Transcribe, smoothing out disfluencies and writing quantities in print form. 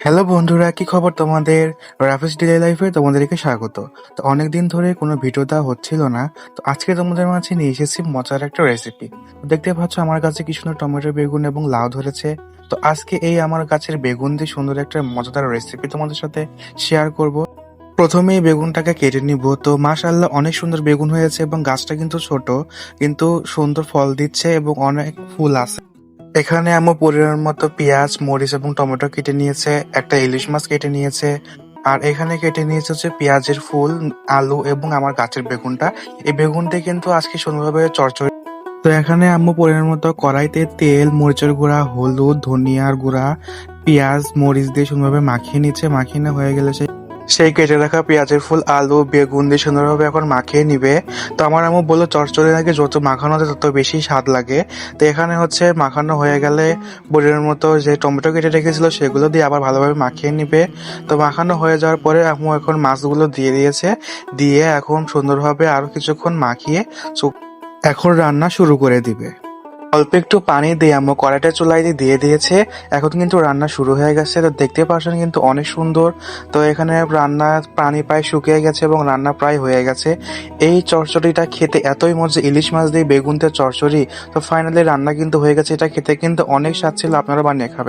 Hello বন্ধুরা, কি খবর তোমাদের? রাফিজ ডেইলি লাইফে তোমাদেরকে স্বাগত। তো অনেকদিন ধরে কোনো ভিডিও দেওয়া হচ্ছিল না, তো আজকে তোমাদের মাঝে নিয়ে এসেছি মজার একটা রেসিপি। দেখতে পাচ্ছ আমার কাছে কি সুন্দর টমেটো, বেগুন এবং লাউ ধরেছে। তো আজকে এই আমার গাছের বেগুন দিয়ে সুন্দর একটা মজাদার রেসিপি তোমাদের সাথে শেয়ার করব। প্রথমেই বেগুনটাকে কেটে নিব। তো মাশাআল্লাহ অনেক সুন্দর বেগুন হয়েছে এবং গাছটা কিন্তু ছোট, কিন্তু সুন্দর ফল দিচ্ছে এবং অনেক ফুল আছে। এখানে আম্মু পরিমাণ মতো পেঁয়াজ, মরিচ এবং টমেটো কেটে নিয়েছে, একটা ইলিশ মাছ কেটে নিয়েছে, আর এখানে কেটে নিয়েছে হচ্ছে পেঁয়াজের ফুল, আলু এবং আমার গাছের বেগুনটা। এই বেগুনটা কিন্তু আজকে সুন্দরভাবে চচ্চড়ি। তো এখানে আম্মু পরিমাণ মতো কড়াইতে তেল, মরিচের গুঁড়া, হলুদ, ধনিয়ার গুঁড়া, পেঁয়াজ, মরিচ দিয়ে সুন্দরভাবে মাখিয়ে নিচ্ছে। মাখিয়ে নেওয়া হয়ে গেলে সেই কেটে রাখা পেঁয়াজের ফুল, আলু, বেগুন দিয়ে সুন্দরভাবে এখন মাখিয়ে নিবে। তো আমার আম্মু বললো চচ্চড়ি নাকি যত মাখানো যায় তত বেশি স্বাদ লাগে। তো এখানে হচ্ছে মাখানো হয়ে গেলে বড়ির মতো যে টমেটো কেটে রেখেছিল সেগুলো দিয়ে আবার ভালোভাবে মাখিয়ে নিবে। তো মাখানো হয়ে যাওয়ার পরে আম্মু এখন মাছগুলো দিয়ে দিয়েছে, দিয়ে এখন সুন্দরভাবে আরো কিছুক্ষণ মাখিয়ে এখন রান্না শুরু করে দিবে। অল্প একটু পানি দিয়ে আম্মু কড়াইটা চুলায় দিয়ে দিয়েছে। এখন কিন্তু রান্না শুরু হয়ে গেছে। তো দেখতে পাচ্ছেন কিন্তু অনেক সুন্দর। তো এখানে রান্না পানি প্রায় শুকিয়ে গেছে এবং রান্না প্রায় হয়ে গেছে। এই চচ্চড়িটা খেতে এতই মজা, ইলিশ মাছ দিয়ে বেগুন দিয়ে চচ্চড়ি। তো ফাইনালি রান্না কিন্তু হয়ে গেছে। এটা খেতে কিন্তু অনেক স্বাদ ছিল, আপনারা বানিয়ে খাবেন।